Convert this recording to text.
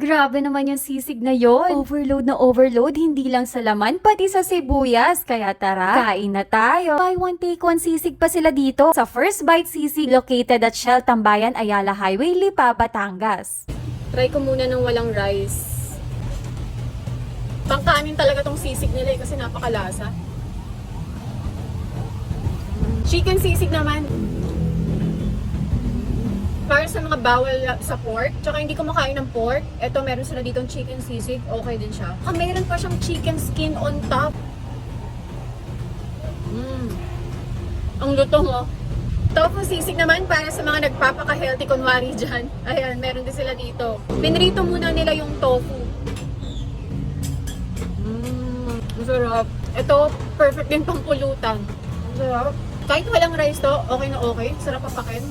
Grabe naman yung sisig na yon. Overload na overload, hindi lang sa laman, pati sa sibuyas. Kaya tara, kain na tayo. Buy one take one sisig pa sila dito sa First Bite Sisig located at Shell Tambayan, Ayala Highway, Lipa, Batangas. Try ko muna ng walang rice. Pangkanin talaga tong sisig nila kasi napakalasa. Chicken sisig naman. Para sa mga bawal sa pork, tsaka hindi kumakain ng pork, eto meron sila ditong chicken sisig, okay din siya. Meron pa siyang chicken skin on top. Ang lutong oh. Tofu sisig naman para sa mga nagpapaka-healthy kunwari dyan. Ayan, meron din sila dito. Pinrito muna nila yung tofu. Masarap. Ito, perfect din pang pulutan. Masarap. Kahit walang rice to, okay na okay. Sarap papakin.